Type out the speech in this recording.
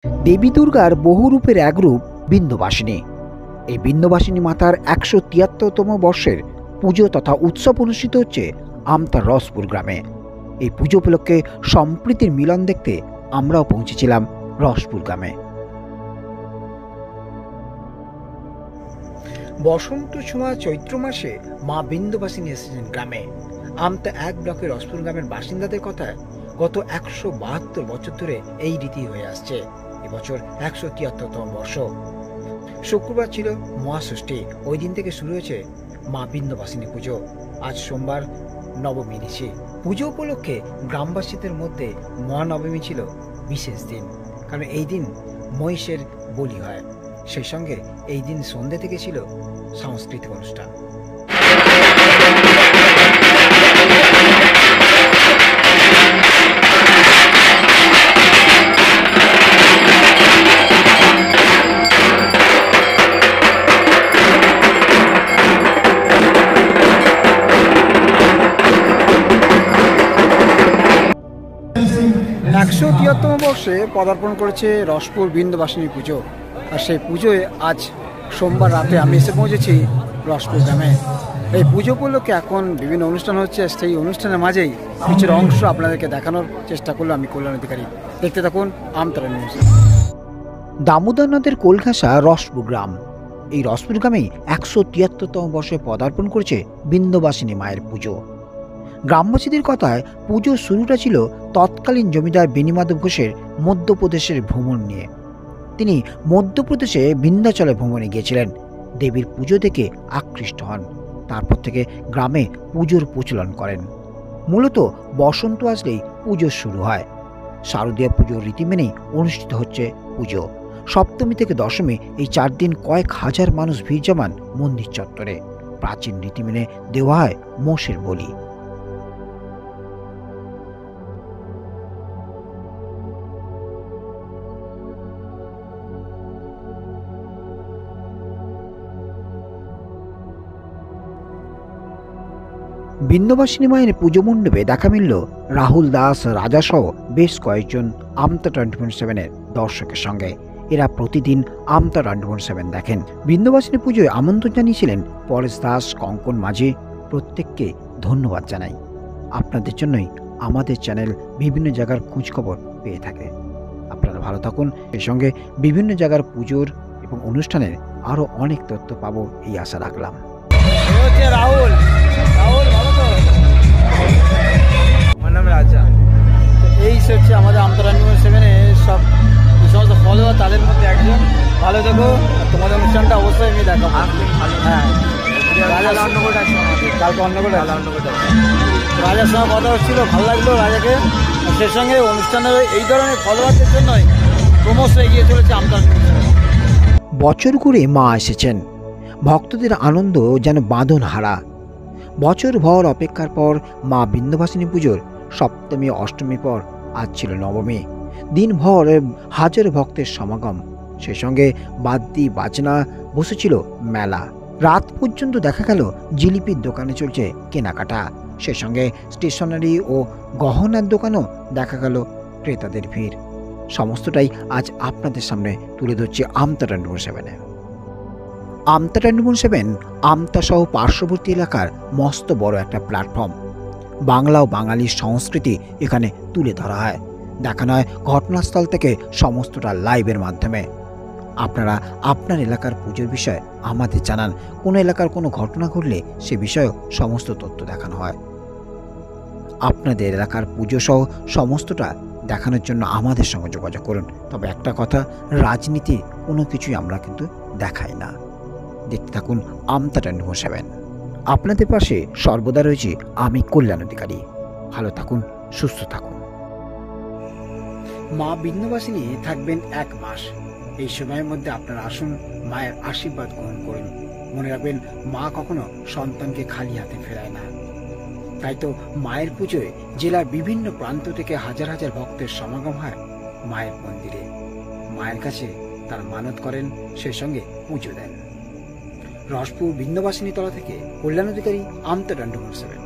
দেবী দুর্গার বহু রূপের এক রূপ বিন্ধ্যবাসিনী। এই বিন্ধ্যবাসিনী মাতার ১৭৩তম বর্ষের পুজো তথা উৎসব অনুষ্ঠিত হচ্ছে আমতার রসপুর গ্রামে। এই পুজো উপলক্ষে সম্প্রীতির মিলন দেখতে আমরাও পৌঁছেছিলাম রসপুর গ্রামে। বসন্ত ছোঁয়া চৈত্র মাসে মা বিন্ধ্যবাসিনী এসেছেন গ্রামে। আমতা ১ ব্লকের রসপুর গ্রামের বাসিন্দাদের কথায় গত ১৭২ বছর ধরে এই রীতি হয়ে আসছে। এবছর ১৭৩তম বর্ষ। শুক্রবার ছিল মহাষষ্ঠী। ওই দিন থেকে শুরু হয়েছে মা বিন্ধ্যবাসিনী পুজো। আজ সোমবার নবমী ঋষি। পুজো উপলক্ষে গ্রামবাসীদের মধ্যে মহানবমী ছিল বিশেষ দিন, কারণ এই দিন মহিষের বলি হয়। সেই সঙ্গে এই দিন সন্ধ্যে থেকে ছিল সাংস্কৃতিক অনুষ্ঠান। একশো ৭৩তম বর্ষে পদার্পণ করেছে রসপুর বিন্ধ্যবাসিনী পুজো। আর সেই পুজোয় আজ সোমবার রাতে আমি এসে পৌঁছেছি রসপুর গ্রামে। এই পুজো উপলক্ষে এখন বিভিন্ন অনুষ্ঠান হচ্ছে। সেই অনুষ্ঠানের মাঝেই কিছুর অংশ আপনাদেরকে দেখানোর চেষ্টা করলো আমি, কল্যাণ অধিকারী। দেখতে থাকুন আমতারা নিউজ। দামোদর নদের কোল ঘেঁষা রসপুর গ্রাম। এই রসপুর গ্রামেই ১৭৩তম বর্ষে পদার্পণ করেছে বিন্ধ্যবাসিনী মায়ের পুজো। গ্রামবাসীদের কথায় পুজোর শুরুটা ছিল তৎকালীন জমিদার বেণীমাধব ঘোষের মধ্যপ্রদেশের ভ্রমণ নিয়ে। তিনি মধ্যপ্রদেশে বিন্ধ্যাচলে ভ্রমণে গিয়েছিলেন। দেবীর পুজো দেখে আকৃষ্ট হন। তারপর থেকে গ্রামে পুজোর প্রচলন করেন। মূলত বসন্ত আসলেই পুজো শুরু হয়। শারদীয় পুজোর রীতি মেনেই অনুষ্ঠিত হচ্ছে পুজো। সপ্তমী থেকে দশমী এই ৪ দিন কয়েক হাজার মানুষ ভিড় জমান মন্দির চত্বরে। প্রাচীন রীতি মেনে দেওয়া হয় মোষের বলি। বিন্ধ্যবাসিনী মায়ের পুজো মণ্ডপে দেখা মিলল রাহুল দাস রাজা সহ বেশ কয়েকজন আমতা 24/7-এর দর্শকের সঙ্গে। এরা প্রতিদিন আমতা 24/7 দেখেন। বিন্ধ্যবাসিনী পুজোয় আমন্ত্রণ জানিয়েছিলেন পরেশ দাস, কঙ্কন মাঝি। প্রত্যেককে ধন্যবাদ জানাই। আপনাদের জন্যই আমাদের চ্যানেল বিভিন্ন জায়গার খোঁজখবর পেয়ে থাকে। আপনারা ভালো থাকুন। সেই সঙ্গে বিভিন্ন জায়গার পুজোর এবং অনুষ্ঠানের আরও অনেক তথ্য পাবো এই আশা রাখলাম। রাহুল ভালো তো? আমার নাম রাজা। এই হচ্ছে আমাদের আমতা 24/7-এর সব সমস্ত ফলোয়ার, তাদের মধ্যে একজন। ভালো দেখো, তোমাদের অনুষ্ঠানটা অবশ্যই আমি দেখাবো। হ্যাঁ, রাজার অন্নকূট আছে আমাদের, কালকে অন্নকূট আছে। রাজার সঙ্গে কথা হচ্ছিল, ভালো লাগলো রাজাকে। সেই সঙ্গে অনুষ্ঠানের এই ধরনের ফলোয়ারদের জন্যই ক্রমশ এগিয়ে চলেছে আমতা 24/7। বছর ঘুরে মা এসেছেন। ভক্তদের আনন্দ যেন বাঁধন হারা। বছর ভর অপেক্ষার পর মা বিন্ধ্যবাসিনী পুজোর সপ্তমী অষ্টমী পর আজ ছিল নবমী। দিনভর হাজার ভক্তের সমাগম। সেই সঙ্গে বাদ্যি বাজনা, বসেছিল মেলা। রাত পর্যন্ত দেখা গেল জিলিপির দোকানে চলছে কেনাকাটা। সেই সঙ্গে স্টেশনারি ও গহনার দোকানও দেখা গেল ক্রেতাদের ভিড়। সমস্তটাই আজ আপনাদের সামনে তুলে ধরছে আমতা 24/7-এ। আমতা 24/7 আমতা সহ পার্শ্ববর্তী এলাকার মস্ত বড় একটা প্ল্যাটফর্ম। বাংলা ও বাঙালির সংস্কৃতি এখানে তুলে ধরা হয়, দেখানো হয় ঘটনাস্থল থেকে সমস্তটা লাইভের মাধ্যমে। আপনারা আপনার এলাকার পুজোর বিষয়ে আমাদের জানান। কোনো এলাকার কোনো ঘটনা ঘটলে সে বিষয়েও সমস্ত তথ্য দেখানো হয়। আপনাদের এলাকার পুজো সহ সমস্তটা দেখানোর জন্য আমাদের সঙ্গে যোগাযোগ করুন। তবে একটা কথা, রাজনীতি কোনো কিছুই আমরা কিন্তু দেখাই না। দেখতে থাকুন আমতা 24/7। আপনাদের পাশে সর্বদা রয়েছে আমি, কল্যাণ অধিকারী। ভালো থাকুন, সুস্থ থাকুন। মা বিন্ধ্যবাসিনী থাকবেন 1 মাস। এই সময়ের মধ্যে আপনারা আসুন, মায়ের আশীর্বাদ গ্রহণ করুন। মনে রাখবেন, মা কখনো সন্তানকে খালি হাতে ফেরায় না। তাই তো মায়ের পুজোয় জেলার বিভিন্ন প্রান্ত থেকে হাজার হাজার ভক্তের সমাগম হয় মায়ের মন্দিরে। মায়ের কাছে তার মানত করেন, সেই সঙ্গে পুজো দেন। রসপুর বিন্ধ্যবাসিনী তলা থেকে কল্যাণ অধিকারী, আমতা 24/7।